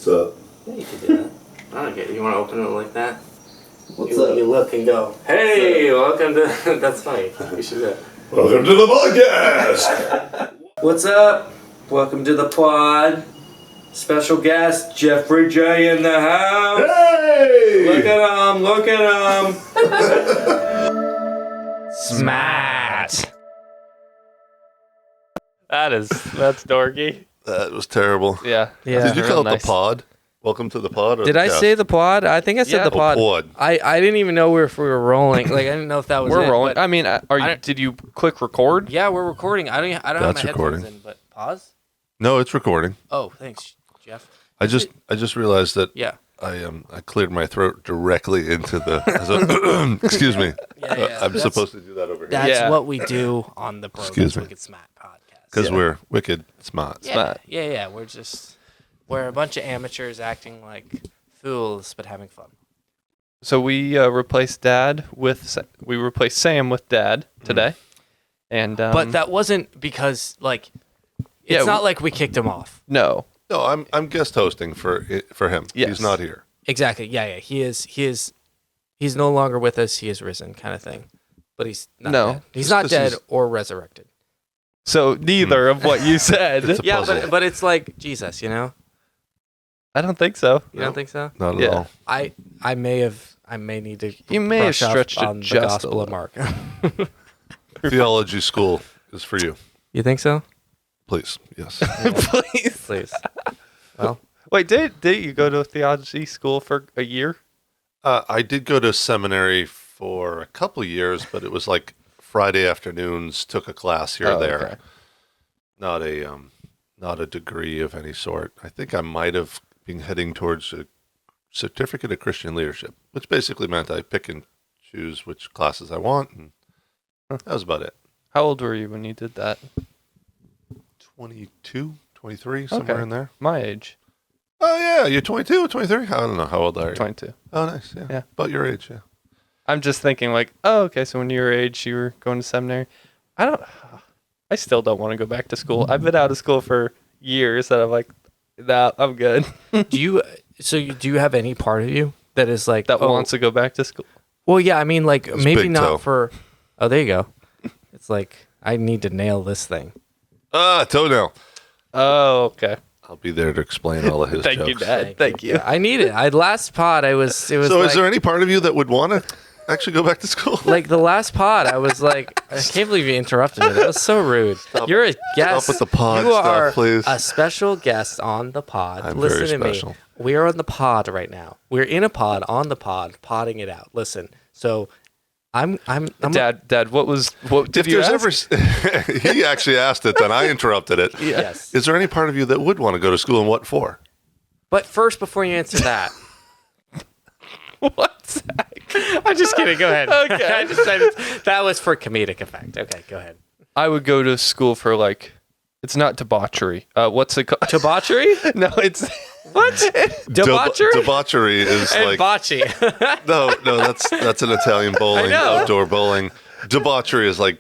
What's up? Yeah, you can do that. I don't get it. You want to open it like that? What's up? You look and go, hey, welcome to... That's funny. You should do that. Welcome to the podcast! What's up? Welcome to the pod. Special guest, Jeffrey J in the house. Hey! Look at him, look at him. Smaht. That's dorky. That was terrible. Yeah. Did you call it nice. the pod? Welcome to the pod? Or Did the I cast? say the pod? I think I said the pod. pod. I didn't even know if we were rolling. Like I didn't know if that was. We're it, rolling. but- I mean, did you click record? Yeah, we're recording. I don't have my That's headphones recording. in, but pause. No, it's recording. Oh, thanks, Jeff. I just realized that Yeah. I cleared my throat directly into the. Excuse me. Yeah. I'm supposed to do that over here That's Yeah. what we do on the Excuse me. Wicked Smaht podcast. because Yeah. we're wicked smart. Yeah, yeah. We're a bunch of amateurs acting like fools, but having fun. So we replaced Sam with Dad today, and But that wasn't because it's Yeah, not like we kicked him off. no. No, I'm guest hosting for him. Yes. He's not here. Exactly. Yeah. He is. He's no longer with us. He is risen, kind of thing. But he's not No. dead. He's Just not 'cause dead he's- or resurrected. So neither of what you said. It's a Yeah, puzzle. but it's like Jesus, you know? I don't think so. You don't think so? Not at Yeah. all. I may need to. You may have brush up stretched it on the just a Gospel of little. Mark. Theology school is for you. You think so? Please. Yes. Please. Please. Well, Wait, did you go to theology school for a year? I did go to seminary for a couple years, but it was like Friday afternoons, took a class here or there. Okay. Not a degree of any sort. I think I might have been heading towards a certificate of Christian leadership, which basically meant I pick and choose which classes I want, and that was about it. How old were you when you did that? 22, 23, somewhere Okay. in there. My age, Oh yeah, you're 22, 23? I don't know. How old are you? 22. Oh, nice. Yeah. Yeah. About your age, yeah. I'm just thinking like, oh, okay, so when you were your age, you were going to seminary. I still don't want to go back to school. I've been out of school for years, and I'm like, nah, I'm good. do you have any part of you that is like That wants to go back to school. Well, yeah, I mean, like It's maybe big not toe. for. Oh, there you go. It's like I need to nail this thing. Toenail. Oh, okay. I'll be there to explain all of his Thank jokes. you, Dad. Thank you. Yeah, I need it. Last pod, it was. So like, is there any part of you that would want to actually go back to school? like the last pod? I was like, I can't believe you interrupted me. That was so rude. You're a guest. with the pod you stuff, are please. a special guest on the pod. I'm Listen very to special. me. We are on the pod right now. We're in a pod on the pod, podding it out. Listen. So, I'm Dad, what did If you there's ask? ever, he actually asked it, then I interrupted it. yes. Is there any part of you that would want to go to school, and what for? But first, before you answer that. What's that? I'm just kidding. Go ahead. Okay. That was for comedic effect. Okay, go ahead. I would go to school for it's not debauchery. What's it called? Debauchery? No, it's What? Debauchery? Debauchery is And like bocce. no, that's an Italian bowling, know. outdoor bowling. Debauchery is like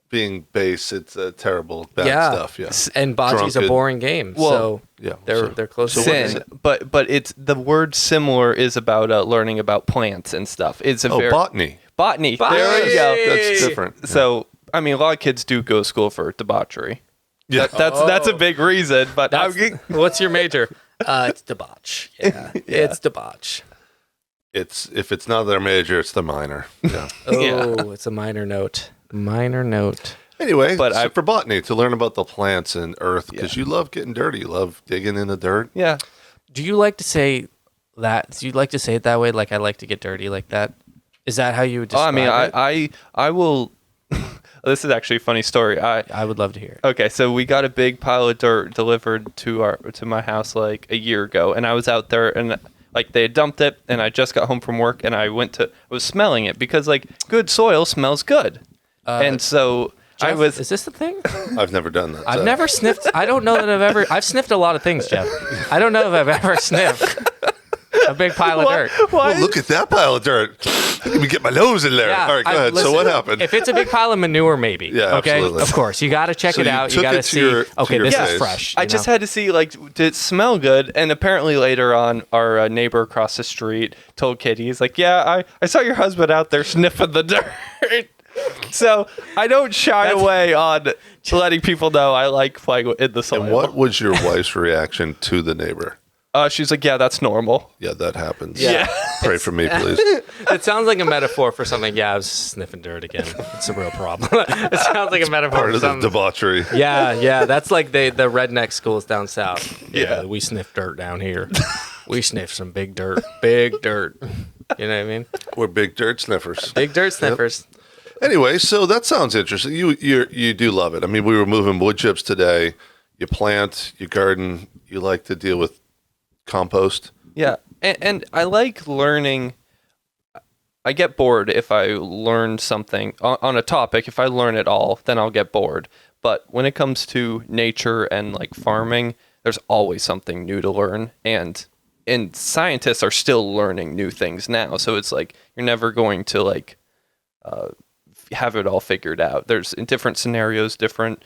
being base. It's terrible, bad stuff. Yeah, And bocce's a Drunken. boring game. Well, so yeah. they're close so to what is sin, it? but it's the word similar is about learning about plants and stuff. It's a Oh, very botany. botany. Botany! There we go. That's different. Yeah. So I mean, a lot of kids do go to school for debauchery. Yeah. That's a big reason. But What's your major? It's debauch. Yeah. It's debauch. It's if it's not their major, it's the minor. Yeah. Oh, it's a minor note. Minor note. Anyway, But for botany to learn about the plants and earth because you love getting dirty. You love digging in the dirt. yeah. Do you like to say that? Do you like to say it that way? Like I like to get dirty like that? Is that how you would Oh, I describe mean, it? I will. This is actually a funny story. I would love to hear it. Okay, so we got a big pile of dirt delivered to my house like a year ago, and I was out there and like they had dumped it, and I just got home from work, and I was smelling it because like good soil smells good, and so Jeff, I was. Is this the thing? I've never done that. I've never sniffed. I don't know that I've sniffed a lot of things, Jeff. I don't know if I've ever sniffed a big pile of dirt. Why? Oh, look at that pile of dirt. Let me get my nose in there. Yeah, All right, go ahead. listen, So what happened? If it's a big pile of manure, maybe. Yeah, okay. absolutely. Of course, you got to check So it you out. You took got it to to see. your- to Okay, your this face. is fresh. I you just know? had to see, like, did it smell good? And apparently later on, our neighbor across the street told Kitty, he's like, yeah, I saw your husband out there sniffing the dirt. So I don't shy away on letting people know I like playing in the soil. And what was your wife's reaction to the neighbor? She's like, yeah, that's normal. Yeah, that happens. Yeah. Pray for me, please. It sounds like a metaphor for something. Yeah, I was sniffing dirt again. It's a real problem. It sounds like a metaphor Part for of the something. debauchery. Yeah, that's like the redneck schools down south. Yeah. We sniff dirt down here. We sniff some big dirt. Big dirt. You know what I mean? We're big dirt sniffers. Big dirt sniffers. Anyway, so that sounds interesting. You do love it. I mean, we were moving wood chips today. You plant, you garden. You like to deal with compost. Yeah, and I like learning. I get bored if I learn something on a topic. If I learn it all, then I'll get bored. But when it comes to nature and like farming, there's always something new to learn. And scientists are still learning new things now. So it's like you're never going to like have it all figured out. There's in different scenarios, different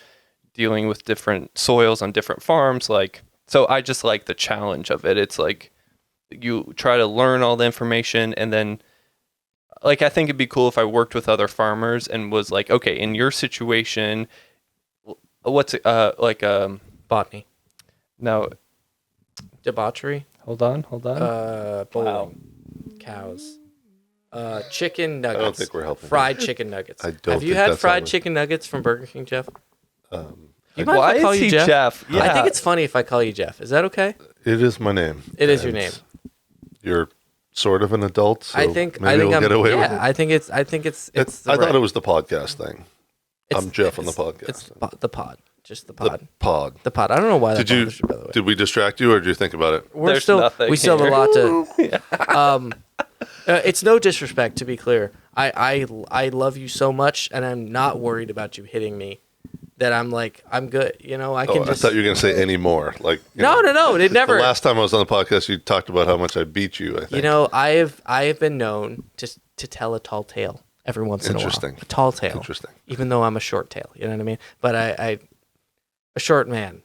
dealing with different soils on different farms. Like, so I just like the challenge of it. It's like you try to learn all the information, and then like I think it'd be cool if I worked with other farmers and was like, okay, in your situation, what's like Botany. no, Debauchery. hold on. Bowling. Cows. Chicken nuggets. I don't think we're helping. Fried chicken nuggets. I don't Have you think had that's fried helping. chicken nuggets from Burger King, Jeff? You mind Why if I call is you he Jeff? Jeff? Yeah. I think it's funny if I call you Jeff. Is that okay? It is my name. It is your And name. You're sort of an adult, so I think maybe we'll I'm get away with yeah, it. I think it's I thought it was the podcast thing. it's- I'm Jeff on the it's- podcast. It's the pod. Just the The pod. pod. The pod. I don't know why that Did you? bothers you, by the way. Did we distract you, or did you think about it? We're There's still nothing we still have a here. lot to it's no disrespect, to be clear. I love you so much, and I'm not worried about you hitting me. That I'm like, I'm good. You know, I can Oh, just. I thought you were going to say any more. Like No. It never. The last time I was on the podcast, you talked about how much I beat you. I think. You know, I have been known to tell a tall tale every once in a while. Interesting. A tall tale. Interesting. Even though I'm a short tale, you know what I mean? But I a short man.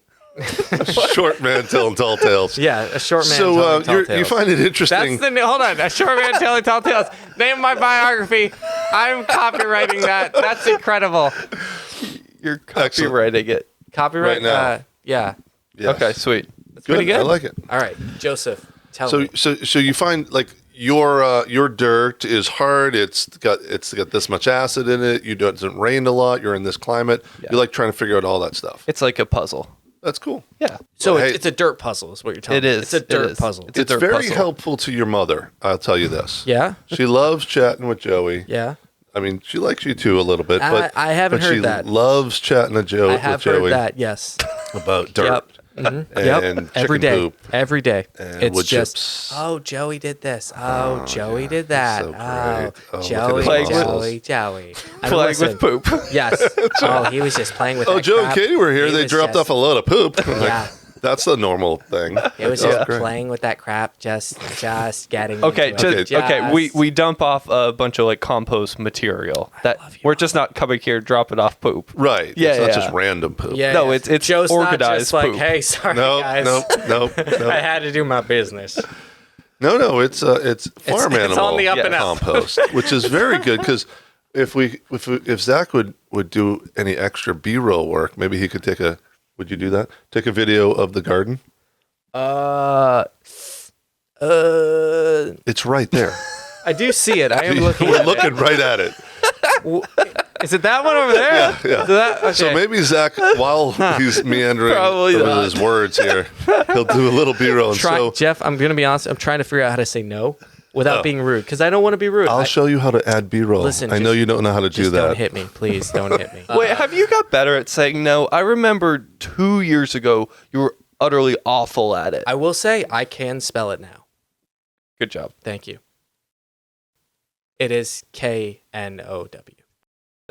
Short man telling tall tales. Yeah, a short man So telling tall tales. you find it interesting. That's hold on. A short man telling tall tales. Name of my biography. I'm copywriting that. That's incredible. You're Excellent. copywriting it. Copyright. Right now. Yeah. Yes. Okay, sweet. That's pretty good. I like it. All right, Joseph. Tell So me. so you find like your dirt is hard. It's got this much acid in it. You doesn't rain a lot. You're in this climate. You like trying to figure out all that stuff. It's like a puzzle. That's cool. Yeah. So Hey. it's a dirt puzzle, is what you're telling It me. is. It's a It dirt is. puzzle. It's a It's dirt very puzzle. helpful to your mother. I'll tell you this. Yeah. She loves chatting with Joey. Yeah. I mean, she likes you too a little bit, but I haven't but heard she that. loves chatting with Joey. I have heard that. Yes. About dirt. Yep. And Every chicken day. poop. Every day. And It's wood just. chips. Oh, Joey did this. Oh, Joey did that. so Oh, great. Oh, look at Joey, his Joey, muscles. Joey. I mean, Playing listen, with poop. Yes. Oh, he was just playing with. Oh, that Joe and crap. Katie were here. He They was dropped just- off a load of poop. I'm like, Yeah. that's the normal thing. He was Oh, just great. playing with that crap, just getting. Okay, into it. just, okay. We dump off a bunch of like compost material that love you, we're just not coming here dropping off poop. Right. Yeah, It's not yeah. just random poop. Yeah. No, yeah. it's Joe's not organized just like, poop. hey, sorry No, guys. no. I had to do my business. No, it's farm it's animal on the up and up. compost, which is very good because if Zach would do any extra B-roll work, maybe he could would you do that? Take a video of the garden? It's right there. I do see it. I am looking. We're at looking right at it. it. Is it that one over there? Yeah. Is that, okay. So maybe Zach, while he's meandering Probably over not. his words here, he'll do a little B-roll. And Try, so Jeff, I'm gonna be honest. I'm trying to figure out how to say no without being rude because I don't want to be rude. I'll show you how to add B-roll. Listen, I know just- you don't know how to do Just that. don't hit me, please. Don't hit me. Wait, have you got better at saying no? I remember 2 years ago you were utterly awful at it. I will say I can spell it now. Good job. Thank you. It is KNOW.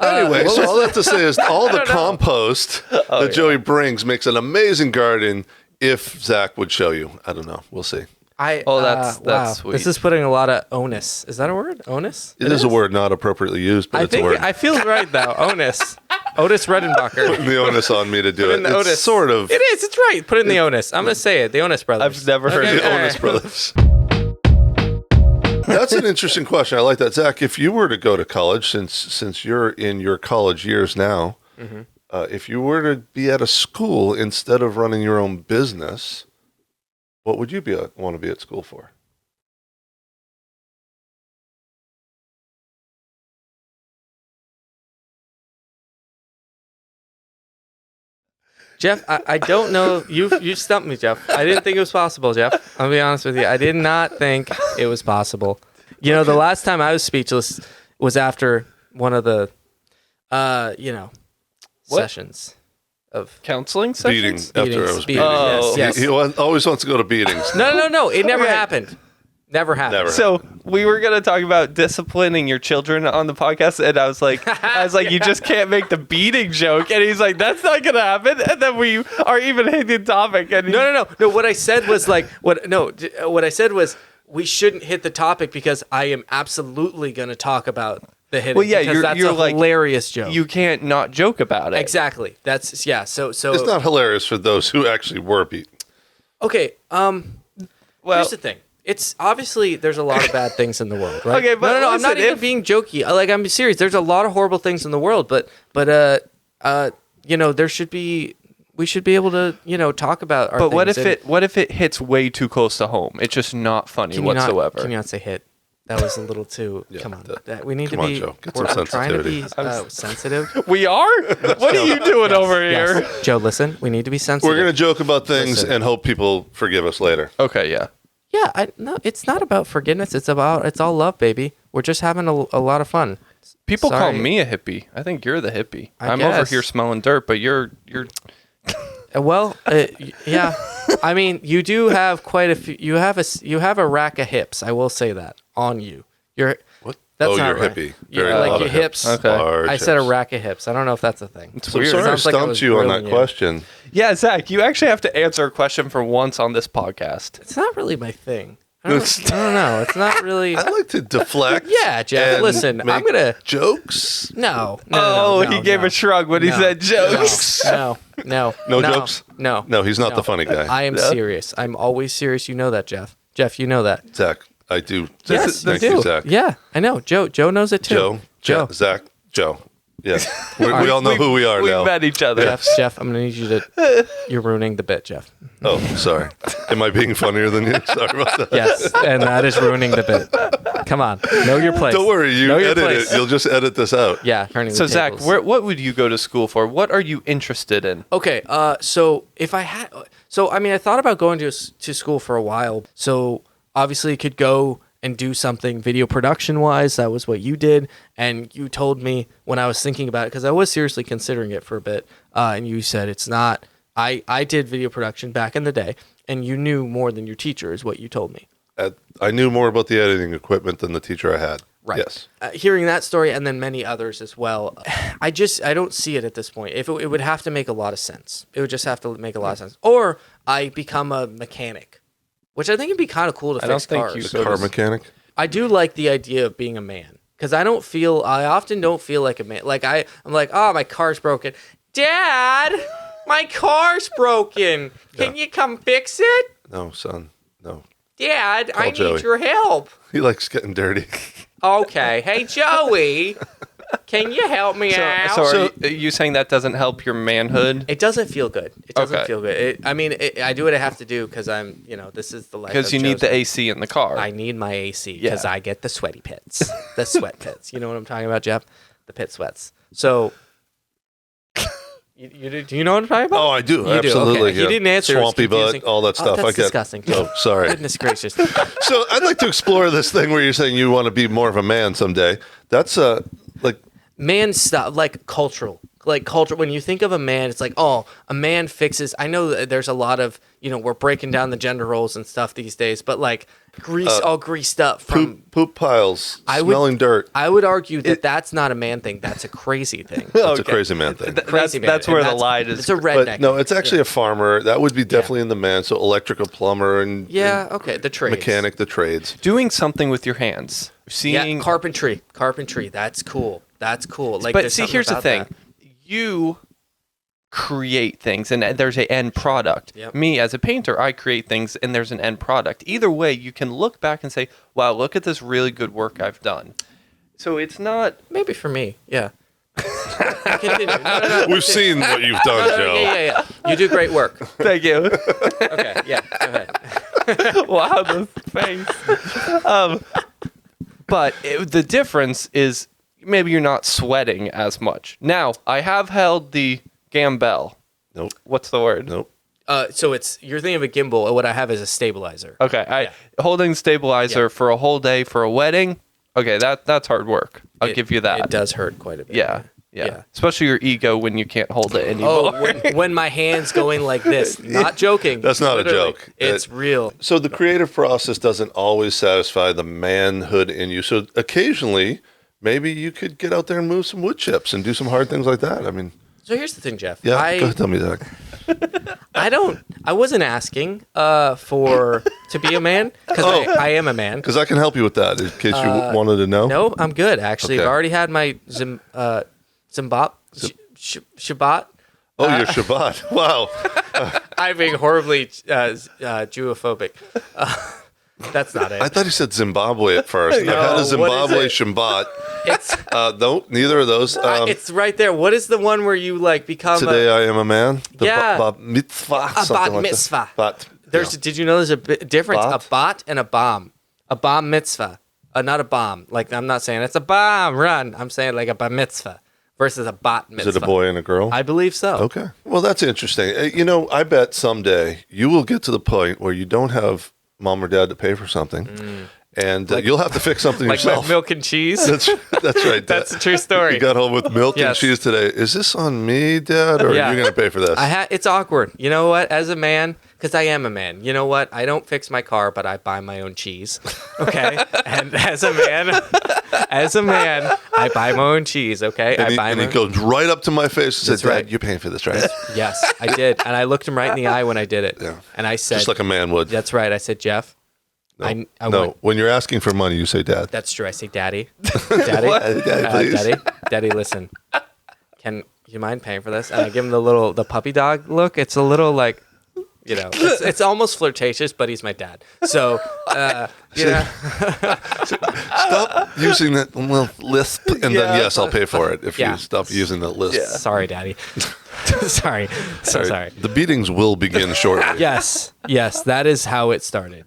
Anyway, so all I have to say is all the don't know. compost that Joey brings makes an amazing garden if Zach would show you. I don't know. We'll see. That's wow. sweet. This is putting a lot of onus. Is that a word? Onus? It is a word not appropriately used, but I it's a think word. I feel right though. Onus. Otis Redenbacher. Putting the onus on me to do Put it. in the It's onus. sort of It is. It's right. Put in the onus. I'm gonna say it. The Onus brothers. I've never heard the of onus brothers. That's an interesting question. I like that, Zach. If you were to go to college, since you're in your college years now, if you were to be at a school instead of running your own business, what would you want to be at school for? Jeff, I don't know. You stumped me, Jeff. I didn't think it was possible, Jeff. I'll be honest with you. I did not think it was possible. You know, the last time I was speechless was after one of the, sessions of Counseling Beating sessions? after I was beating. Oh. Yes. He always wants to go to beatings. No. It never Right. happened. Never happened. Never. So we were gonna talk about disciplining your children on the podcast, and I was like, you just can't make the beating joke, and he's like, that's not gonna happen, and then we are even hitting the topic, and No. What I said was what I said was we shouldn't hit the topic because I am absolutely going to talk about the hitting. Well, yeah, because that's you're a like, hilarious joke. you can't not joke about it. Exactly. That's So It's not hilarious for those who actually were beaten. okay. Well, Here's the thing. It's obviously there's a lot of bad things in the world, right? Okay, but no. I'm not listen, even if- being jokey. I'm serious. There's a lot of horrible things in the world, but there should be. We should be able to talk about our. but what things if and- what if it hits way too close to home? It's just not funny Can you not- whatsoever. Can you not say hit? That was a little too. Yeah, come on. that- We need come to on, be. Joe. Get we're some trying to be sensitivity. sensitive. We are? What are you doing over here? Yes. Joe, listen. We need to be sensitive. We're going to joke about things Listen. and hope people forgive us later. Okay, yeah. Yeah, no, it's not about forgiveness. It's all love, baby. We're just having a lot of fun. People call Sorry. me a hippie. I think you're the hippie. I I'm over guess. here smelling dirt, but you're Well, yeah. I mean, you do have quite a few. You have a rack of hips. I will say that on you. You're. What? That's Oh, not you're right. hippie. Yeah, Very like lot your of hips. Okay. Large I said a hips. rack of hips. I don't know if that's a thing. It's So weird. sorry I Sounds like I stumped was you on grilling that you. question. Yeah, Zach, you actually have to answer a question for once on this podcast. It's not really my thing. I don't know. It's not really. I like to deflect. Yeah, Jeff. and Listen, make I'm gonna. jokes. No. He gave a shrug when he said jokes. No. No jokes? No. No, he's not the funny guy. I am serious. I'm always serious. You know that, Jeff. Jeff, you know that. Zach, I do. Yes, Thank you do. you, Zach. Yeah, I know. Joe knows it too. Joe. Zach. Joe. Yeah. We all know who we are We've now. met each other. Jeff, I'm gonna need you to. You're ruining the bit, Jeff. Oh, sorry. Am I being funnier than you? Sorry about that. Yes, and that is ruining the bit. Come on, know your place. Don't worry. You Know your edit place. it. You'll just edit this out. Yeah, turning So the Zach, tables. what would you go to school for? What are you interested in? Okay, so if I had, I thought about going to school for a while. So obviously, could go and do something video production wise. That was what you did, and you told me when I was thinking about it because I was seriously considering it for a bit. And you said it's not. I did video production back in the day, and you knew more than your teacher, is what you told me. I knew more about the editing equipment than the teacher I had. Right. Yes. Hearing that story and then many others as well, I don't see it at this point. If it would have to make a lot of sense. It would just have to make a lot of sense. Or I become a mechanic, which I think would be kind of cool to I don't fix think cars. you The car mechanic. I do like the idea of being a man because I often don't feel like a man. Like I'm like, oh, my car's broken. Dad, my car's broken. Can you come fix it? No, son. No. Dad, I Joey. need your help. He likes getting dirty. Okay. Hey, Joey, can you help me out? So are you saying that doesn't help your manhood? It doesn't feel good. It doesn't Okay. feel good. I do what I have to do because I'm, this is the life. Because you need the AC in the car. I need my AC because Yeah. I get the sweaty pits, the sweat pits. You know what I'm talking about, Jeff? The pit sweats. So, do you know what I'm talking about? Oh, I do. You do, Absolutely. okay. You didn't answer. It was Swampy butt, confusing. all that stuff. That's I get. disgusting. Oh, sorry. Goodness gracious. So I'd like to explore this thing where you're saying you want to be more of a man someday. That's like Man stuff, like cultural like culture. When you think of a man, it's like, oh, a man fixes. I know that there's a lot of, we're breaking down the gender roles and stuff these days, but like all greased up from poop piles, smelling dirt. I would argue that that's not a man thing. That's a crazy thing. That's a crazy man thing. That's where the lie is. It's a redneck. But no, it's actually a farmer. That would be definitely in the man. So electrical, plumber, and the trades. mechanic, the trades. Doing something with your hands. Seeing carpentry. That's cool. Like, but see, here's the thing. You create things and there's an end product. Yep. Me as a painter, I create things and there's an end product. Either way, you can look back and say, wow, look at this really good work I've done. So it's not... Maybe for me, yeah. Continue. No. We've seen what you've done, Joe. Yeah. You do great work. Thank you. Okay, yeah, go ahead. Wow, the face. But the difference is maybe you're not sweating as much. Now, I have held the Gambell. Nope. What's the word? Nope. So you're thinking of a gimbal, and what I have is a stabilizer. Okay, holding stabilizer for a whole day for a wedding. Okay, that's hard work. I'll give you that. It does hurt quite a bit. Yeah. Especially your ego when you can't hold it anymore. Oh, when my hand's going like this. Not joking. That's not Literally. a joke. It's real. So the creative process doesn't always satisfy the manhood in you. So occasionally, maybe you could get out there and move some wood chips and do some hard things like that. I mean... So here's the thing, Jeff. Yeah, go ahead, tell me that. I wasn't asking to be a man, because I am a man. Because I can help you with that, in case you wanted to know. No, I'm good, actually. Okay. I've already had my Shabbat. Oh, your Shabbat. Wow. I'm being horribly Jewophobic. That's not it. I thought he said Zimbabwe at first. No, I've had a what is Zimbabwe it? Shabbat. It's No, neither of those. it's right there. What is the one where you like become Today I am a man. The Yeah. bat mitzvah. a something bat like mitzvah? That. Did you know there's a difference? Bat? A bot and a bomb. A bomb mitzvah. Not a bomb. Like, I'm not saying it's a bomb, run. I'm saying like a bar mitzvah versus a bot mitzvah. Is it a boy and a girl? I believe so. Okay. Well, that's interesting. I bet someday you will get to the point where you don't have mom or dad to pay for something, and you'll have to fix something Like yourself. my milk and cheese. That's right. That's a true story. You got home with milk and Yes. cheese today. Is this on me, Dad, or Yeah. are you going to pay for this? It's awkward. You know what? As a man, because I am a man. You know what? I don't fix my car, but I buy my own cheese. Okay. And as a man, I buy my own cheese. Okay. and he goes right up to my face and says, That's right. Dad, you're paying for this, right? Yes, I did, and I looked him right in the eye when I did it. Yeah. And I said, Just like a man would. "That's right." I said, "Jeff." No, I no. went, When you're asking for money, you say Dad. that's true. I say, "Daddy, Daddy, Daddy, please. Daddy, listen. Can you mind paying for this?" And I give him the puppy dog look. It's a little like, it's almost flirtatious, but he's my dad. So, Stop using that lisp, and then yes, I'll pay for it if Yeah. you stop using that lisp. Sorry, Daddy. Sorry. So sorry. The beatings will begin shortly. Yes, that is how it started.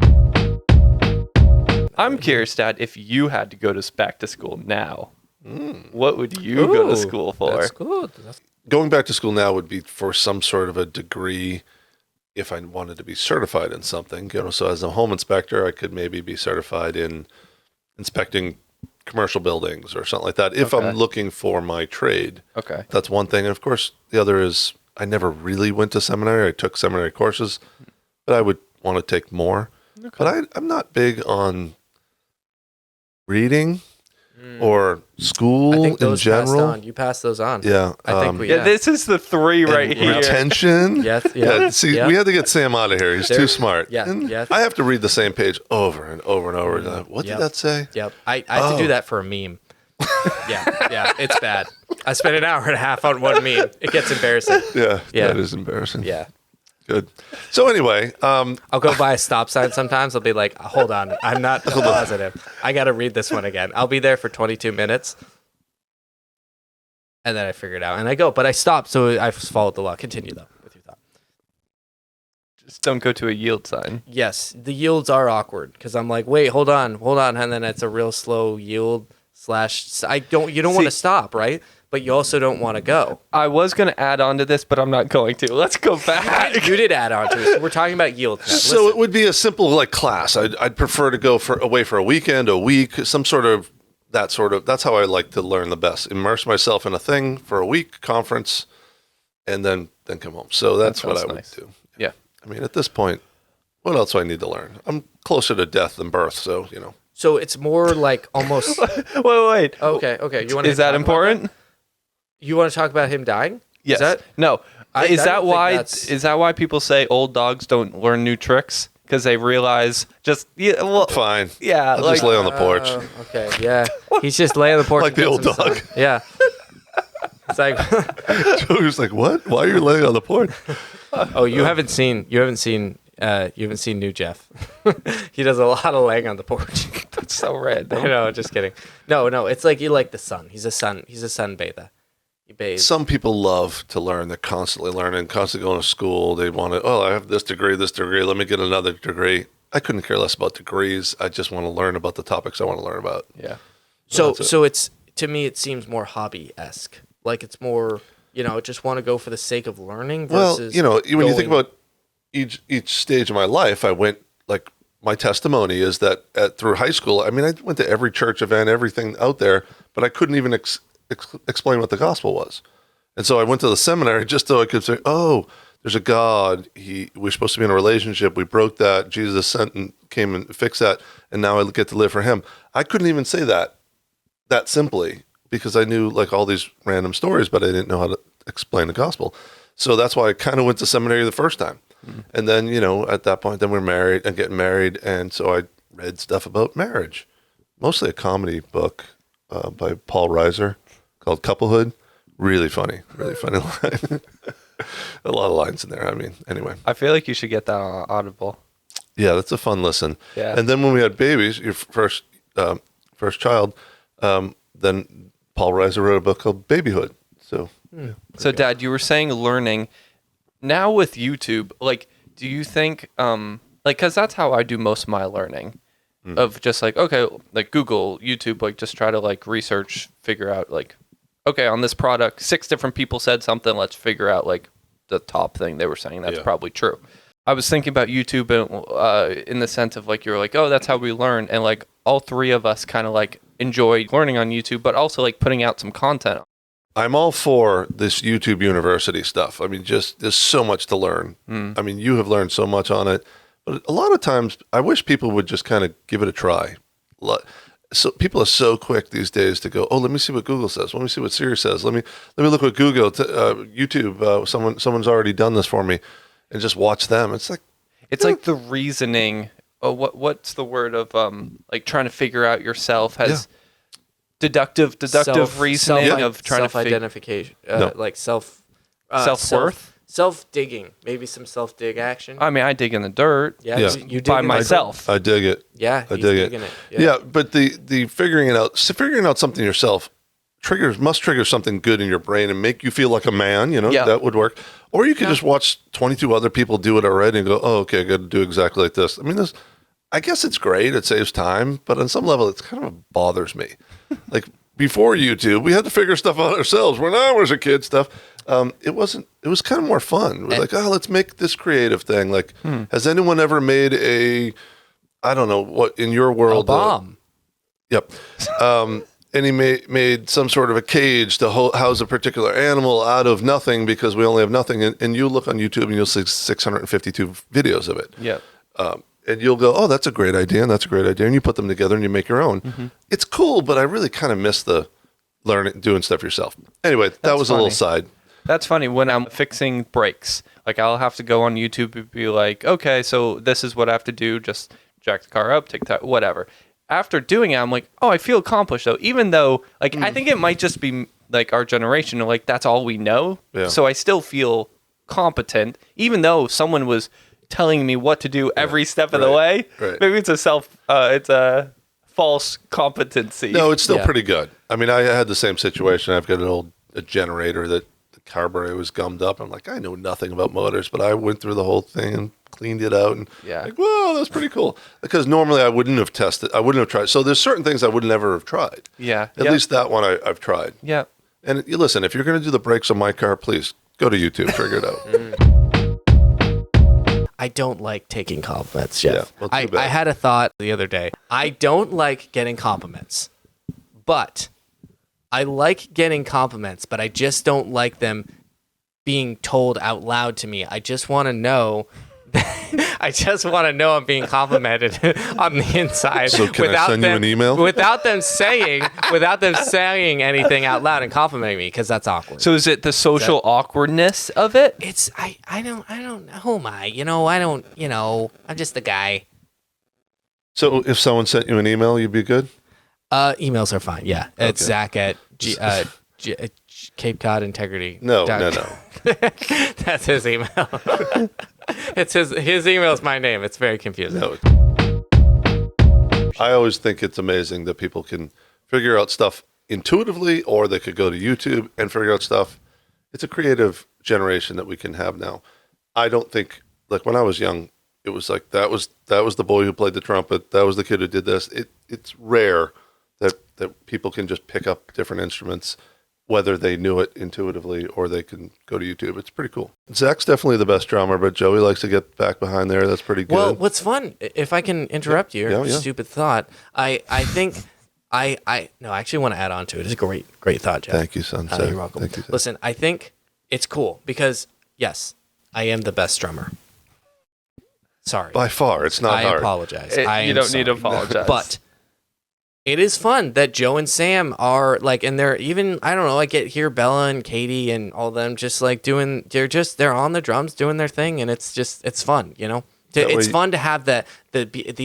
I'm curious, Dad, if you had to go back to school now, what would you go to school for? That's good. Going back to school now would be for some sort of a degree. If I wanted to be certified in something, so as a home inspector, I could maybe be certified in inspecting commercial buildings or something like that. If Okay. I'm looking for my trade, Okay. that's one thing. And of course, the other is I never really went to seminary. I took seminary courses, but I would want to take more. Okay. But I'm not big on reading or school I think in those passed general. on. You passed those on. Yeah, I think we. Yeah, this is the three right and here. retention. Yes, yeah. See, yeah. we had to get Sam out of here. He's There- too smart. yeah, And yeah. I have to read the same page over and over and over. What Yep. did that say? Yep. I have to do that for a meme. Yeah. It's bad. I spent an hour and a half on one meme. It gets embarrassing. Yeah, Yeah. that is embarrassing. Yeah. Good. So anyway, I'll go by a stop sign sometimes. I'll be like, hold on. I'm not positive. I got to read this one again. I'll be there for 22 minutes. And then I figure it out. And I go, but I stopped. So I followed the law. Continue, though, with your thought. Just don't go to a yield sign. Yes. The yields are awkward because I'm like, wait, hold on. And then it's a real slow yield / you don't want to stop, right? But you also don't want to go. I was going to add on to this, but I'm not going to. Let's go back. You did add on to it. So we're talking about yield. Now. so it would be a simple class. I'd prefer to go away for a weekend, a week, some sort of that's how I like to learn the best. Immerse myself in a thing for a week, conference, and then come home. So that's what I would do. Yeah. I mean, at this point, what else do I need to learn? I'm closer to death than birth, so, So it's more like almost. Wait. Okay. You want? Is that important? You want to talk about him dying? Yes. Is that? No. I Is that don't think why? that's- Is that why people say old dogs don't learn new tricks? Because they realize fine. Yeah. I'll just lay on the porch. Okay. Yeah. He's just laying on the porch. Like the and old gets some dog. sun. Yeah. It's like, Joey's like, what? Why are you laying on the porch? oh, you haven't seen new Jeff. He does a lot of laying on the porch. That's so red. No, just kidding. No, it's like you like the sun. He's a sunbather. He bathes. Some people love to learn. They're constantly learning, constantly going to school. They want to, I have this degree. Let me get another degree. I couldn't care less about degrees. I just want to learn about the topics I want to learn about. Yeah. So it's, to me, it seems more hobby-esque. Like it's more, just want to go for the sake of learning versus. Well, when you think about each stage of my life, I went, like, my testimony is that through high school, I mean, I went to every church event, everything out there, but I couldn't even explain what the gospel was. And so I went to the seminary just so I could say, oh, there's a God. We're supposed to be in a relationship. We broke that. Jesus sent and came and fixed that. And now I get to live for him. I couldn't even say that simply because I knew like all these random stories, but I didn't know how to explain the gospel. So that's why I kind of went to seminary the first time. Mm-hmm. And then, at that point, then we're married and getting married. And so I read stuff about marriage, mostly a comedy book by Paul Reiser called Couplehood. Really funny line. A lot of lines in there. I mean, anyway. I feel like you should get that on Audible. Yeah, that's a fun listen. Yeah. And then when we had babies, your first child, then Paul Reiser wrote a book called Babyhood. So, So, Dad, you were saying learning. Now with YouTube, like, do you think, because that's how I do most of my learning, of just like, okay, like Google, YouTube, like just try to like research, figure out like, okay, on this product, 6 different people said something. Let's figure out like the top thing they were saying. That's probably true. I was thinking about YouTube in the sense of like, you're like, oh, that's how we learn. And like all 3 of us kind of like enjoy learning on YouTube, but also like putting out some content. I'm all for this YouTube University stuff. I mean, just there's so much to learn. I mean, you have learned so much on it, but a lot of times I wish people would just kind of give it a try. So people are so quick these days to go, oh, let me see what Google says. Let me see what Siri says. Let me look what Google, YouTube. Someone's already done this for me, and just watch them. It's like the reasoning. Oh, what's the word of like trying to figure out yourself has deductive reasoning of trying to self-identification, like self-worth. Self-digging, maybe some self-dig action. I mean, I dig in the dirt. Yeah. You dig by in myself. I dig it. Yeah, I dig it. Yeah, but the figuring out something yourself must trigger something good in your brain and make you feel like a man. That would work. Or you could just watch 22 other people do it already and go, oh, okay, I got to do exactly like this. I mean, I guess it's great. It saves time, but on some level, it kind of bothers me. Like before YouTube, we had to figure stuff out ourselves. When I was a kid, it was kind of more fun. We're like, oh, let's make this creative thing. Like, has anyone ever made I don't know what in your world? A bomb. Yep. And he made some sort of a cage to house a particular animal out of nothing because we only have nothing. And you look on YouTube and you'll see 652 videos of it. Yeah. And you'll go, oh, that's a great idea, and that's a great idea. And you put them together and you make your own. Mm-hmm. It's cool, but I really kind of miss the doing stuff yourself. Anyway, that was funny. A little side. That's funny. When I'm fixing brakes, like I'll have to go on YouTube and be like, okay, so this is what I have to do. Just jack the car up, take that, whatever. After doing it, I'm like, oh, I feel accomplished though. Even though, like, I think it might just be like our generation, like that's all we know. Yeah. So I still feel competent, even though someone was telling me what to do every step of the way. Right. Maybe it's a false competency. No, it's still pretty good. I mean, I had the same situation. I've got a generator that the carburetor was gummed up. I'm like, I know nothing about motors, but I went through the whole thing and cleaned it out. And like, whoa, that's pretty cool. Because normally I wouldn't have tested. I wouldn't have tried. So there's certain things I would never have tried. Yeah. At least that one I've tried. Yeah. And you listen, if you're going to do the brakes on my car, please go to YouTube, figure it out. I don't like taking compliments, Jeff. Yeah, well, I had a thought the other day. I don't like getting compliments, But I like getting compliments, but I just don't like them being told out loud to me. I just want to know. I just want to know I'm being complimented on the inside. So can I send you an email? Without them saying anything out loud and complimenting me, because that's awkward. So is it the social awkwardness of it? It's I don't know. Who am I? I'm just a guy. So if someone sent you an email, you'd be good? Emails are fine. Yeah, it's Okay. Zach at Cape Cod Integrity. No. That's his email. It's his email is my name. It's very confusing. No. I always think it's amazing that people can figure out stuff intuitively, or they could go to YouTube and figure out stuff. It's a creative generation that we can have now. I don't think, like when I was young, it was like that was the boy who played the trumpet. That was the kid who did this. It's rare that people can just pick up different instruments, whether they knew it intuitively or they can go to YouTube. It's pretty cool. Zach's definitely the best drummer, but Joey likes to get back behind there. That's pretty good. Well, what's fun, if I can interrupt you, Yeah. stupid thought, I think I actually want to add on to it. It's a great thought, Jeff. Thank you, son. Zach. You're welcome. Thank you, Zach. Listen, I think it's cool because, yes, I am the best drummer. Sorry. By far, it's not I hard. apologize. You don't need to apologize. But it is fun that Joe and Sam are like, and they're even, I don't know, I get here Bella and Katie and all them just like they're on the drums doing their thing, and it's fun, It's fun to have the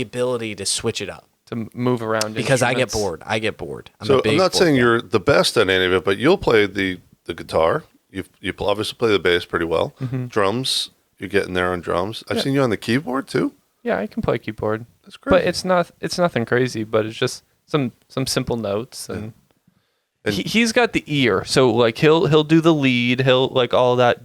ability to switch it up. To move around. Because I get instruments. bored. I'm not saying you're the best at any of it, but you'll play the guitar. You obviously play the bass pretty well. Mm-hmm. Drums, you get in there on drums. I've seen you on the keyboard too. Yeah, I can play keyboard. That's great. But it's nothing crazy, but it's just some simple notes and he's got the ear, so like he'll do the lead, he'll like all that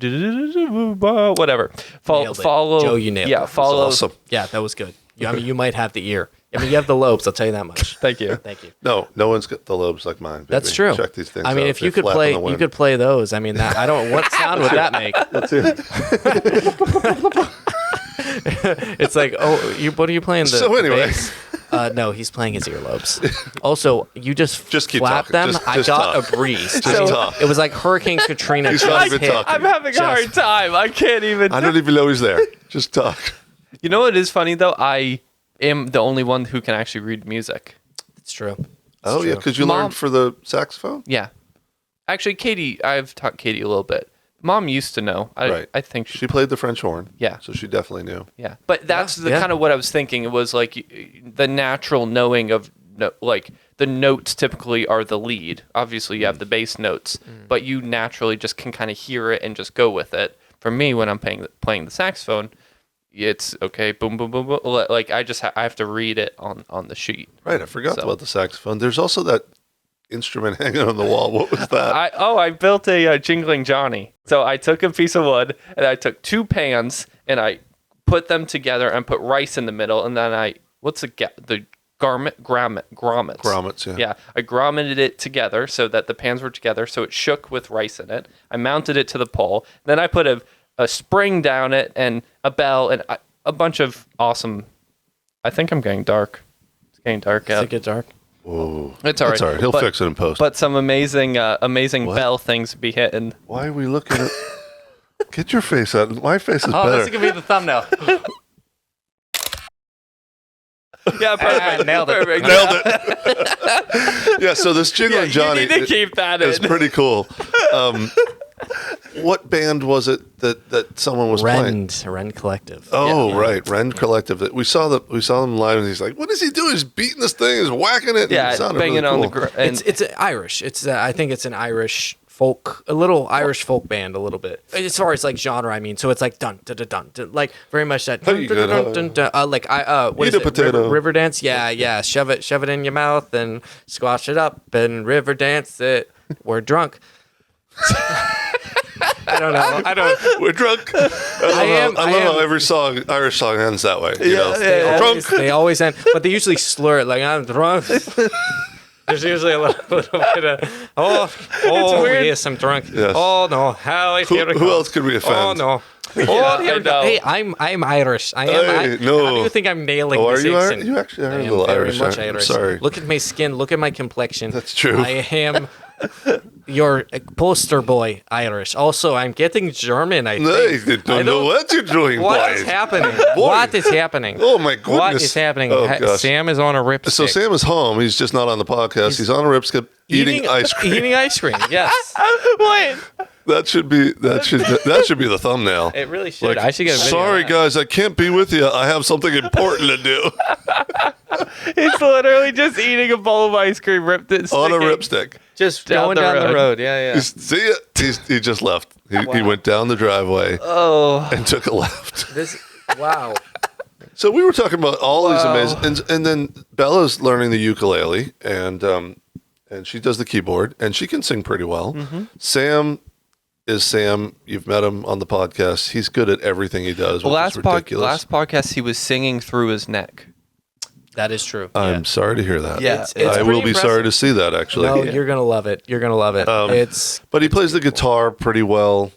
whatever. Follow Joe, you nailed it. Yeah, follow. That's awesome. Yeah, that was good. I mean, you might have the ear. I mean, you have the lobes. I'll tell you that much. Thank you. Thank you. No one's got the lobes like mine. Baby. That's true. Check these things I mean, out. if you They could flap in play, the you wind. could play those. I mean, I don't. What sound would that make? Let's hear it. It's like, what are you playing? So anyway. bass? No, he's playing his earlobes. Also, you just keep flap talking. them. I Just got talk. a breeze. Just talk. It was like Hurricane Katrina He's just not even hit. talking. I'm having a hard time. I can't even. I don't even know he's there. Just talk. You know what is funny though? I am the only one who can actually read music. It's true. Oh yeah, because you Mom- learned for the saxophone. Yeah. Actually, Katie, I've taught Katie a little bit. Mom used to know. Right. I think She played the French horn. Yeah. So she definitely knew. Yeah, but that's the yeah. kind of what I was thinking. It was like the natural knowing of like the notes typically are the lead. Obviously, you have the bass notes, but you naturally just can kind of hear it and just go with it. For me, when I'm playing the saxophone, it's okay, boom, boom, boom, boom. Like I have to read it on the sheet. Right. I forgot So- about the saxophone. There's also that instrument hanging on the wall. What was that? I built a jingling Johnny. So I took a piece of wood and I took two pans and I put them together and put rice in the middle, and then the grommets. Grommets, yeah. Yeah, I grommeted it together so that the pans were together, so it shook with rice in it. I mounted it to the pole. Then I put a spring down it and a bell and a bunch of awesome. I think I'm getting dark. It's getting dark Does out. it get dark? Whoa. It's all right. That's all right. He'll But- fix it in post. But some amazing What? bell things be hitting. Why are we looking at? Get your face out. My face is Oh, better. this is gonna be the thumbnail. Yeah, perfect. Nailed it. Perfect. Nailed it. Yeah. So this Jingling Johnny You need to keep that is in. pretty cool. What band was it that someone was playing? Ren Collective. Oh, Yeah. right, Ren Collective. We saw them live, and he's like, "What is he doing? He's beating this thing, he's whacking it." Yeah, it sounded banging really on the cool. ground. It's Irish. It's I think it's an Irish folk, a little Irish folk band, a little bit as far as like genre. I mean, so it's like dun dun dun dun, like very much that dun, Hey, dun, dun, dun, dun, dun, like what Eat is a it? potato. River dance. Yeah. Shove it in your mouth and squash it up and river dance it. We're drunk. I don't know. We're drunk. I love how every Irish song ends that way. You know? Drunk. They always end, but they usually slur it like I'm drunk. There's usually a little bit of weird. yes, I'm drunk. Yes. Oh no, how I feel. Who else could we offend? Oh no. I know. Hey, I'm Irish. I am. Hey, no. How do you think I'm nailing Oh, are this you accent? Irish? You actually are I a am little very Irish. much I'm Irish. sorry. Look at my skin. Look at my complexion. That's true. I am your poster boy Irish. Also, I'm getting German. I I think. don't know what you're doing, What boys. is happening? Boy. What is happening? Oh, my goodness. What is happening? Oh, gosh. Sam is on a ripstick. So Sam is home. He's just not on the podcast. He's on a ripskip eating ice cream. Eating ice cream. Yes, What? That should be the thumbnail. it really should. Like, I should get a video. sorry of that. guys, I can't be with you. I have something important to do. He's literally just eating a bowl of ice cream, ripped it On a sticking. ripstick. Just Down going the down the road. road. Yeah, yeah. See ya. He just left. He went down the driveway Oh, and took a left. This. Wow. So we were talking about all these amazing, and then Bella's learning the ukulele, and she does the keyboard, and she can sing pretty well. Sam is Sam. You've met him on the podcast. He's good at everything he does, which is ridiculous. last podcast he was singing through his neck. That is true. I'm sorry to hear that. Yeah, It's I will pretty be sorry to see that, actually. No, you're gonna love it. You're gonna love it. It's But he plays the guitar pretty well.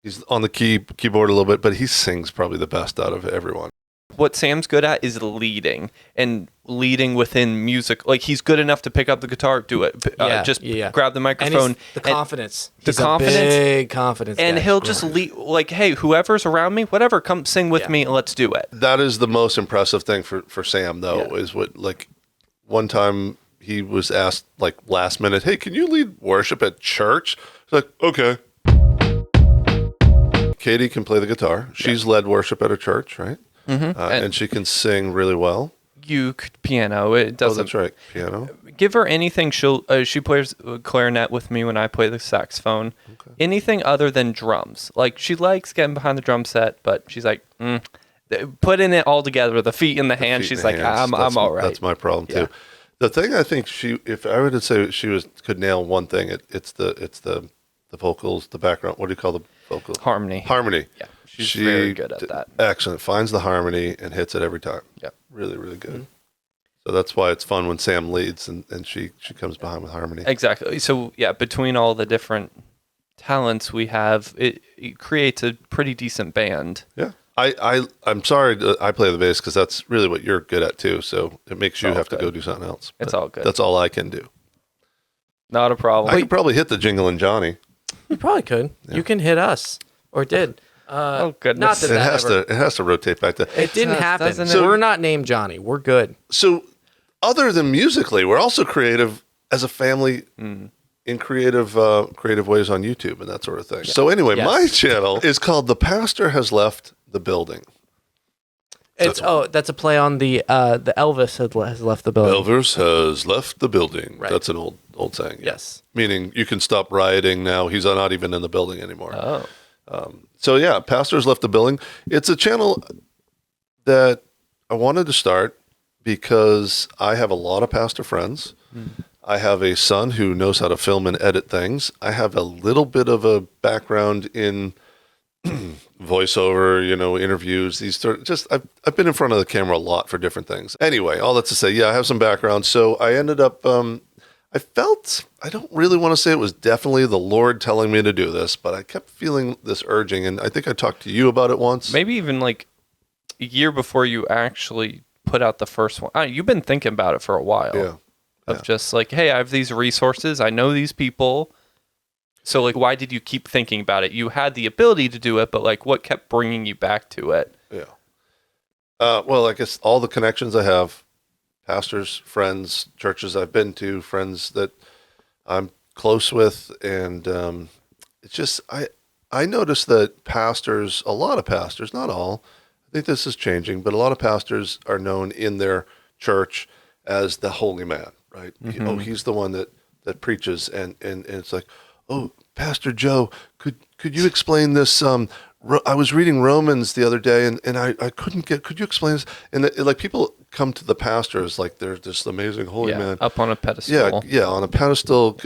He's on the keyboard a little bit, but he sings probably the best out of everyone. What Sam's good at is leading and leading within music. Like he's good enough to pick up the guitar, do it. Just grab the and microphone. the confidence. The He's confidence. A big confidence. And guy. he'll just lead, like, hey, whoever's around me, whatever, come sing with Yeah. me and let's do it. That is the most impressive thing for Sam, though, Yeah. is what, like, one time he was asked, like, last minute, hey, can you lead worship at church? He's like, okay. Katie can play the guitar. She's led worship at a church, right? And she can sing really well. Piano. It Oh, doesn't. that's right. Piano. Give her anything. She plays clarinet with me when I play the saxophone. Anything other than drums. Like she likes getting behind the drum set, but she's like, putting it all together, the feet and the hands. Feet She's and like, hands. I'm all right. That's my problem, Yeah. too. The thing I think if I were to say she could nail one thing, it's the vocals, the background. What do you call the vocals? Harmony. Harmony. Yeah, she's very good at that. Excellent. Finds the harmony and hits it every time. Yep. Really, really good. So that's why it's fun when Sam leads and she comes behind with harmony. Exactly. So yeah, between all the different talents we have, it creates a pretty decent band. Yeah. I'm sorry I play the bass because that's really what you're good at too. So it makes you all have to good. go do something else. It's But all good. That's all I can do. Not a problem. I could probably hit the Jingle and Johnny. You probably could. You can hit us, or did. Oh, goodness. Not that It that has ever- to. It has to rotate back to. It didn't happen. doesn't So it? we're not named Johnny. We're good. So, other than musically, we're also creative as a family in creative ways on YouTube and that sort of thing. So anyway, Yes. my channel is called "The Pastor Has Left the Building." It's that's a play on the Elvis has left the building. Elvis has left the building. Right. That's an old saying. Yeah. Yes. Meaning you can stop rioting now. He's not even in the building anymore. Oh. So yeah, Pastor's Left the Building. It's a channel that I wanted to start because I have a lot of pastor friends. I have a son who knows how to film and edit things. I have a little bit of a background in voiceover, interviews. I've been in front of the camera a lot for different things. Anyway, all that to say, yeah, I have some background. So I ended up, I don't really want to say it was definitely the Lord telling me to do this, but I kept feeling this urging. And I think I talked to you about it once. Maybe even like a year before you actually put out the first one. You've been thinking about it for a while. Yeah. Of just like, hey, I have these resources. I know these people. So like, why did you keep thinking about it? You had the ability to do it, but like, what kept bringing you back to it? Yeah. Well, I guess all the connections I have, pastors, friends, churches I've been to, friends that I'm close with, and it's just I noticed that pastors, a lot of pastors, not all, I think this is changing, but a lot of pastors are known in their church as the holy man, right? Oh, he's the one that preaches, and it's like, oh, Pastor Joe, could you explain this? I was reading Romans the other day, and I couldn't get. Could you explain this? And like people come to the pastors like they're this amazing holy man, Up on a pedestal. yeah, on a pedestal.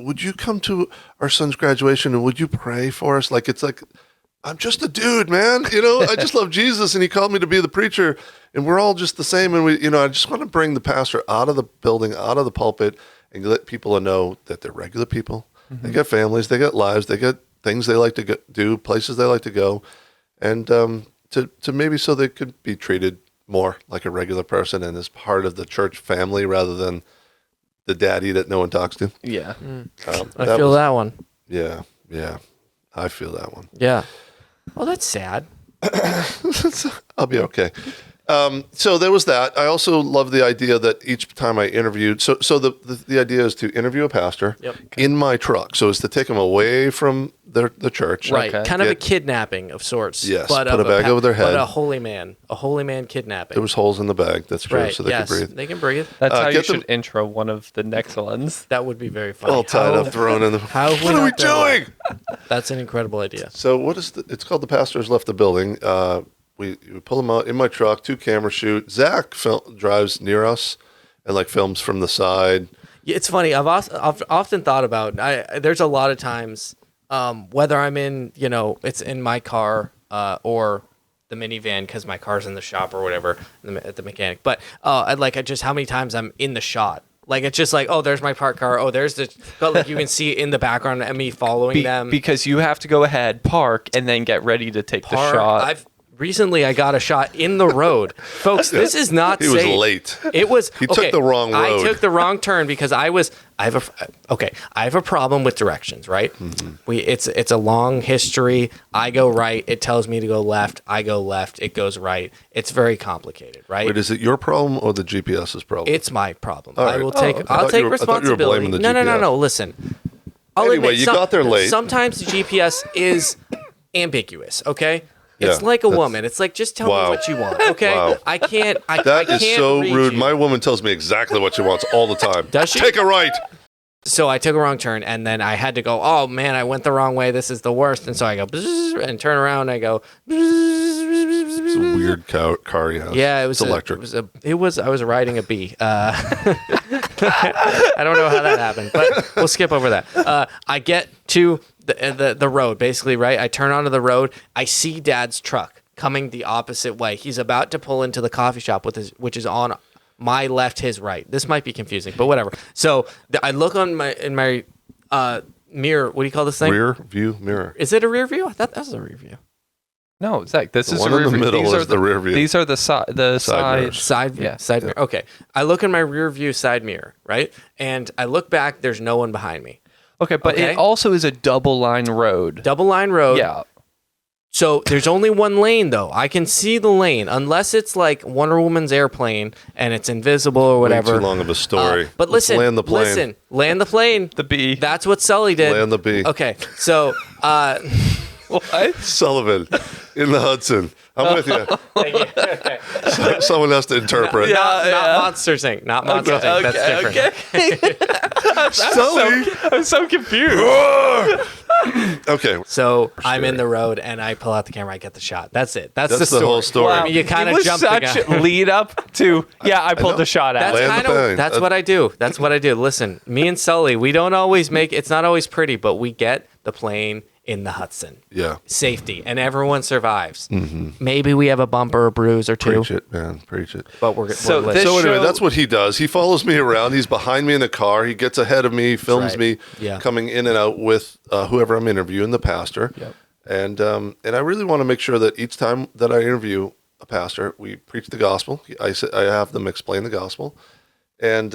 Would you come to our son's graduation and would you pray for us? Like it's like, I'm just a dude, man. I just love Jesus, and he called me to be the preacher, and we're all just the same. And I just want to bring the pastor out of the building, out of the pulpit, and let people know that they're regular people. They got families, they got lives, they got things they like to do, places they like to go, and to maybe so they could be treated more like a regular person and as part of the church family rather than the daddy that no one talks to. Yeah. I feel that one. Yeah, I feel that one. Yeah. Oh, that's sad. I'll be okay. So there was that. I also love the idea that each time I interviewed, so the idea is to interview a pastor in my truck. So it's to take them away from the church. Right. Okay. Kind of a kidnapping of sorts. Yes, But put of a bag over their head. But a holy man kidnapping. There was holes in the bag. That's true. right. So they yes, could breathe. they can breathe. That's how you get should them- intro one of the next ones. That would be very funny. All tied up, thrown in the. How have we What are we not done that? doing? That's an incredible idea. So what is it's called? The Pastor's Left the Building. We pull them out in my truck, 2 camera shoot. Zach drives near us and like films from the side. Yeah, it's funny. I've often thought about. There's a lot of times, whether I'm in, it's in my car or the minivan because my car's in the shop or whatever at the mechanic. But just how many times I'm in the shot. Like it's just like, oh, there's my parked car. Oh, there's the. But like you can see in the background and me following them. Because you have to go ahead, park, and then get ready to take the shot. Recently, I got a shot in the road, folks. This is not He was safe. late. It was. He took the wrong road. I took the wrong turn because I have a problem with directions. Right. Mm-hmm. It's a long history. I go right. It tells me to go left. I go left. It goes right. It's very complicated. Right. Wait, is it your problem or the GPS's problem? It's my problem. All I right. will take. okay. I'll take I thought you were responsibility. blaming the No. GPS. Listen. I'll Anyway, admit you got there late. Sometimes the GPS is ambiguous. Okay. It's Yeah, like a that's- woman. It's like, just tell me Wow. what you want, okay? Wow. I can't. That is can't so read rude. you. My woman tells me exactly what she wants all the time. Does she? Take a right. So I took a wrong turn, and then I had to go. Oh man, I went the wrong way. This is the worst. And so I go bzzz, and turn around. And I go. It's a weird car you have. Yeah, it was It's electric. I was riding a bee. I don't know how that happened, but we'll skip over that. I get to the road, basically, right? I turn onto the road. I see Dad's truck coming the opposite way. He's about to pull into the coffee shop which is on my left, his right. This might be confusing, but whatever. So I look in my mirror. What do you call this thing? Rear view mirror. Is it a rear view? I thought that was a rear view. No, Zach, this The is one a in rear the view. middle These is are the rear view. These are the side. mirrors. Side view. Yeah. Side mirror. Okay. I look in my rear view side mirror, right? And I look back, there's no one behind me. Okay, but Okay. it also is a double line road. Double line road. Yeah. So there's only one lane though. I can see the lane unless it's like Wonder Woman's airplane and it's invisible or whatever. Way too long of a story. But Let's listen, land the plane. land the plane. The B. That's what Sully did. Land the bee. Okay, so What? Sullivan in the Hudson. I'm with you. thank you. Okay. Someone has to interpret. Yeah. Not Monster Inc. Not Monster Inc. That's different. Sully. I'm so confused. Okay. So I'm in the road and I pull out the camera. I get the shot. That's it. That's That's the story. the whole story. I mean, you kind it of was jumped the such gun. lead up to I pulled the shot at. That's Land the kind plane. of that's what I do. That's what I do. Listen, me and Sully, we don't always make it's not always pretty, but we get the plane in the Hudson. Yeah. Safety, and everyone survives. Maybe we have a bumper or bruise or two, Preach it, man. Preach it. but we're So we're this- So anyway, show- that's what he does. He follows me around. He's behind me in the car. He gets ahead of me, films right. me Yeah. coming in and out with whoever I'm interviewing, the pastor. Yep. And I really want to make sure that each time that I interview a pastor, we preach the gospel. I have them explain the gospel, and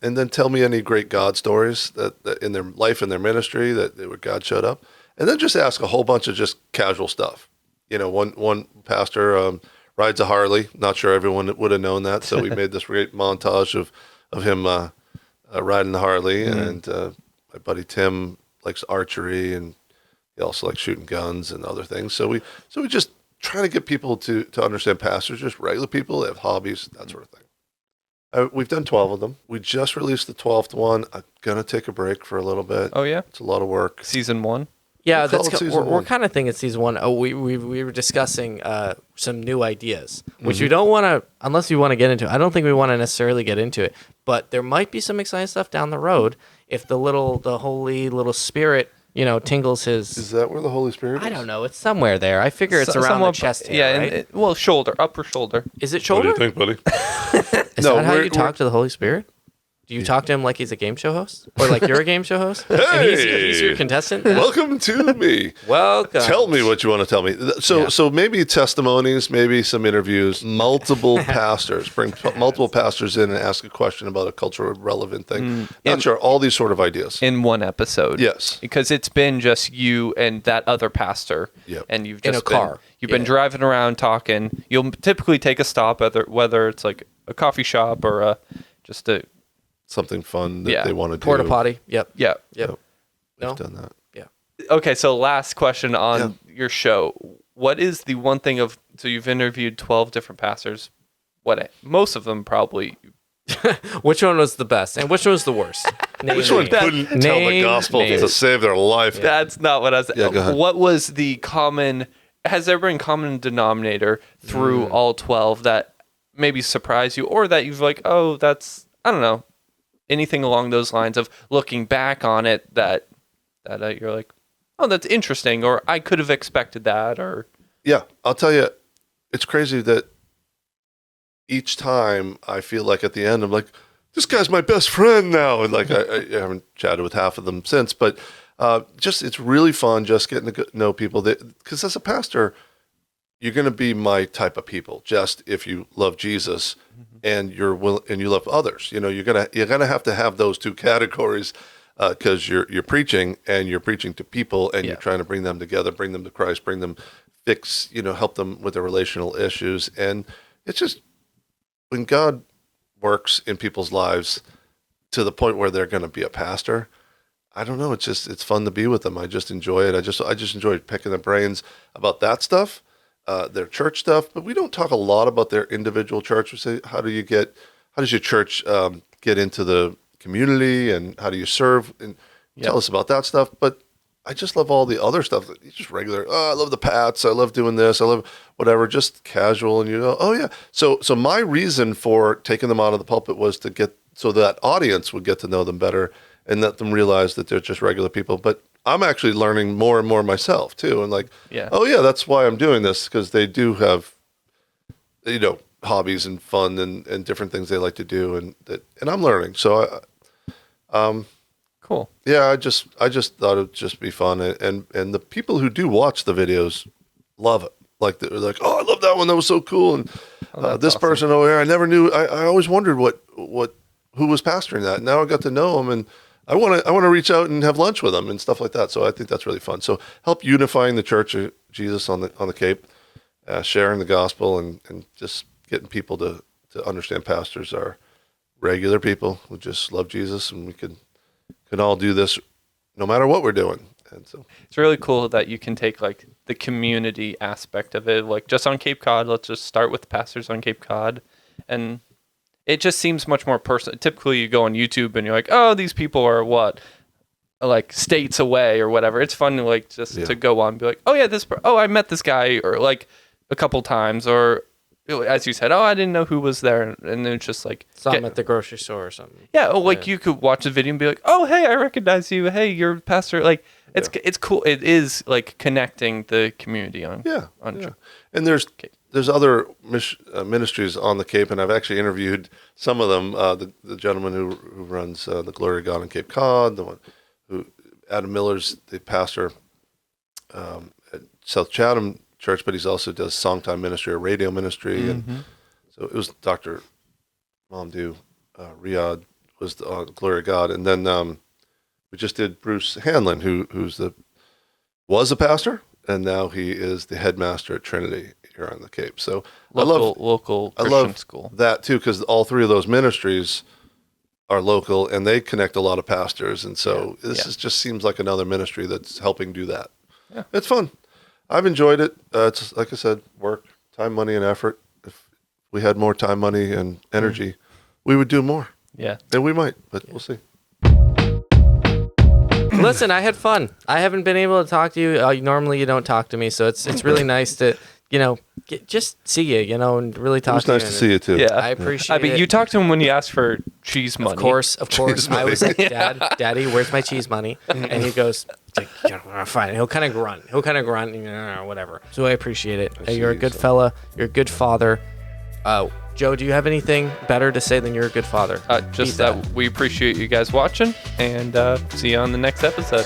then tell me any great God stories that in their life and their ministry where God showed up, and then just ask a whole bunch of just casual stuff. You know, one pastor rides a Harley. Not sure everyone would have known that, so we made this great montage of him riding the Harley, and my buddy Tim likes archery, and he also likes shooting guns and other things. So we just try to get people to understand pastors, just regular people that have hobbies, that sort of thing. We've done 12 of them. We just released the 12th one. I'm gonna take a break for a little bit. Oh yeah, It's a lot of work. season 1. Yeah, We'll call that's it season we're one. kind of thinking season one. Oh, we were discussing some new ideas, which we don't want to unless we want to get into. I don't think we want to necessarily get into it, but there might be some exciting stuff down the road if the holy little spirit, tingles his. Is that where the Holy Spirit is? I don't know. It's somewhere there. I figure it's around the chest hair, Yeah, right? and shoulder, upper shoulder. Is it What do shoulder? you think, buddy? Is No, that how we're- you talk to the Holy Spirit? Do you talk to him like he's a game show host? Or like you're a game show host? And he's your contestant? Welcome to me. Welcome. Tell me what you want to tell me. So maybe testimonies, maybe some interviews, multiple pastors. Bring multiple pastors in and ask a question about a culturally relevant thing. Not sure, all these sort of ideas. In one episode. Yes. Because it's been just you and that other pastor. Yep. And you've In just a car. You've been driving around talking. You'll typically take a stop, whether it's like a coffee shop or just a... Something fun that they want to do. Porta potty. Yep. Yeah. Yep. We've No? done that. Yeah. Okay, so last question on your show. What is the one thing so you've interviewed 12 different pastors. Most of them probably... Which one was the best and which one was the worst? Which one couldn't tell the gospel to save their life? That's not what I was... Yeah, go ahead. What was the common... Has there been common denominator through all 12 that maybe surprised you or that you've like, oh, that's... I don't know. Anything along those lines of looking back on it that you're like, oh, that's interesting, or I could have expected that, or... Yeah, I'll tell you, it's crazy that each time I feel like at the end, I'm like, this guy's my best friend now. And like, I haven't chatted with half of them since, but it's really fun just getting to know people because as a pastor, you're going to be my type of people. Just if you love Jesus and you love others, you're gonna have to have those two categories because you're preaching and you're preaching to people and you're trying to bring them together, bring them to Christ, bring them help them with their relational issues. And it's just when God works in people's lives to the point where they're going to be a pastor. I don't know. It's fun to be with them. I just enjoy it. I just enjoy picking their brains about that stuff. Their church stuff, but we don't talk a lot about their individual church. We say, how does your church get into the community and how do you serve? And tell us about that stuff. But I just love all the other stuff. Just regular, I love the Pats. I love doing this. I love whatever, just casual. And oh yeah. So my reason for taking them out of the pulpit was to get, so that audience would get to know them better and let them realize that they're just regular people. But I'm actually learning more and more myself too. And like, oh yeah, that's why I'm doing this. Because they do have, hobbies and fun and different things they like to do. And I'm learning. So cool. Yeah. I just thought it'd just be fun. And the people who do watch the videos love it. Like they're like, oh, I love that one. That was so cool. And this awesome. Person over here, I never knew. I always wondered who was pastoring that. Now I got to know him and I want to reach out and have lunch with them and stuff like that. So I think that's really fun. So help unifying the Church of Jesus on the Cape, sharing the gospel and just getting people to understand pastors are regular people who just love Jesus, and we can all do this no matter what we're doing. And so it's really cool that you can take like the community aspect of it, like just on Cape Cod. Let's just start with pastors on Cape Cod, and it just seems much more personal. Typically, you go on YouTube and you're like, oh, these people are like states away or whatever. It's fun to like just to go on and be like, oh yeah, I met this guy or like a couple times, or as you said, oh, I didn't know who was there, and then it's just like saw him at the grocery store or something. Yeah, you could watch the video and be like, oh hey, I recognize you. Hey, you're a pastor. Like it's cool. It is like connecting the community on. And there's other ministries on the Cape, and I've actually interviewed some of them. The gentleman who runs the Glory of God on Cape Cod, the one Adam Miller's the pastor at South Chatham Church, but he also does songtime ministry or radio ministry, and so it was Dr. Mamdouh Riyadh was the Glory of God, and then we just did Bruce Hanlon, who was a pastor, and now he is the headmaster at Trinity here on the Cape. So local Christian school. That too, because all three of those ministries are local and they connect a lot of pastors. And so this just seems like another ministry that's helping do that. Yeah. It's fun. I've enjoyed it. It's like I said, work, time, money, and effort. If we had more time, money, and energy, we would do more. Yeah. And we might, but we'll see. Listen, I had fun. I haven't been able to talk to you. Normally you don't talk to me, so it's really nice to, just see you, and really talk to you. It was nice to see you too. Yeah. I appreciate it. I mean, you talked to him when he asked for cheese money. Of course. I was like, Daddy, where's my cheese money? And he goes, fine. He'll kind of grunt, whatever. So I appreciate it. You're a good fella. You're a good father. Joe, do you have anything better to say than you're a good father? Just Beat that we appreciate you guys watching, and see you on the next episode.